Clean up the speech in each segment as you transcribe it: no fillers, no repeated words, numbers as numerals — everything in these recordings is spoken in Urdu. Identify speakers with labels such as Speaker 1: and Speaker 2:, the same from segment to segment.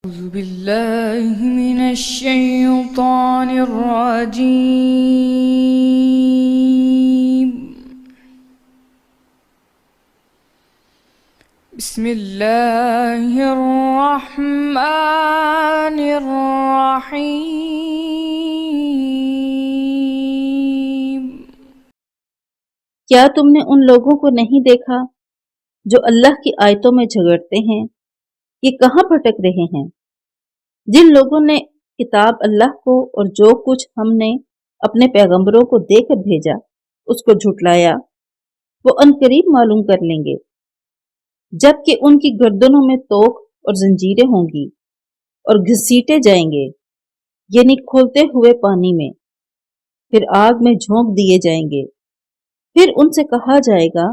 Speaker 1: أعوذ بالله من الشيطان الرجيم. بسم الله الرحمن الرحيم.
Speaker 2: کیا تم نے ان لوگوں کو نہیں دیکھا جو اللہ کی آیتوں میں جھگڑتے ہیں؟ یہ کہاں بھٹک رہے ہیں؟ جن لوگوں نے کتاب اللہ کو اور جو کچھ ہم نے اپنے پیغمبروں کو دے کر بھیجا اس کو جھٹلایا، وہ عنقریب معلوم کر لیں گے جب کہ ان کی گردنوں میں توق اور زنجیریں ہوں گی اور گھسیٹے جائیں گے، یعنی کھولتے ہوئے پانی میں، پھر آگ میں جھونک دیے جائیں گے۔ پھر ان سے کہا جائے گا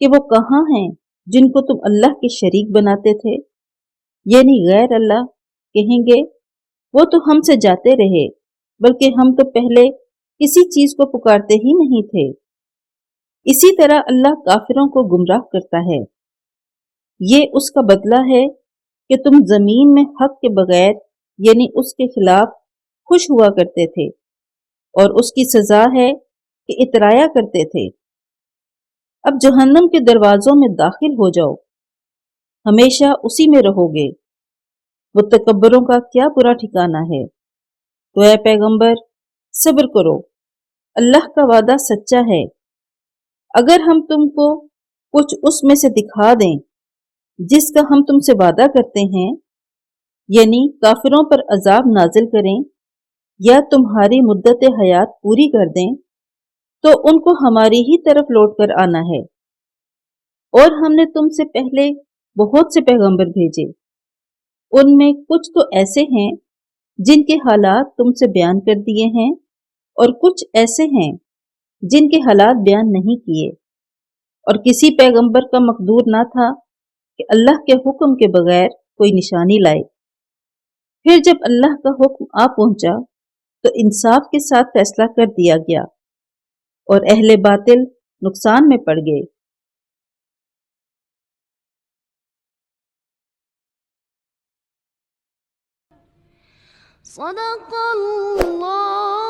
Speaker 2: کہ وہ کہاں ہیں جن کو تم اللہ کے شریک بناتے تھے؟ یعنی غیر اللہ کہیں گے وہ تو ہم سے جاتے رہے، بلکہ ہم تو پہلے کسی چیز کو پکارتے ہی نہیں تھے۔ اسی طرح اللہ کافروں کو گمراہ کرتا ہے۔ یہ اس کا بدلہ ہے کہ تم زمین میں حق کے بغیر یعنی اس کے خلاف خوش ہوا کرتے تھے، اور اس کی سزا ہے کہ اترایا کرتے تھے۔ اب جہنم کے دروازوں میں داخل ہو جاؤ، ہمیشہ اسی میں رہو گے۔ متکبروں کا کیا برا ٹھکانہ ہے۔ تو اے پیغمبر صبر کرو، اللہ کا وعدہ سچا ہے۔ اگر ہم تم کو کچھ اس میں سے دکھا دیں جس کا ہم تم سے وعدہ کرتے ہیں، یعنی کافروں پر عذاب نازل کریں یا تمہاری مدت حیات پوری کر دیں، تو ان کو ہماری ہی طرف لوٹ کر آنا ہے۔ اور ہم نے تم سے پہلے بہت سے پیغمبر بھیجے، ان میں کچھ تو ایسے ہیں جن کے حالات تم سے بیان کر دیے ہیں، اور کچھ ایسے ہیں جن کے حالات بیان نہیں کیے۔ اور کسی پیغمبر کا مقدور نہ تھا کہ اللہ کے حکم کے بغیر کوئی نشانی لائے۔ پھر جب اللہ کا حکم آ پہنچا تو انصاف کے ساتھ فیصلہ کر دیا گیا، اور اہل باطل نقصان میں پڑ گئے۔
Speaker 3: صدق اللہ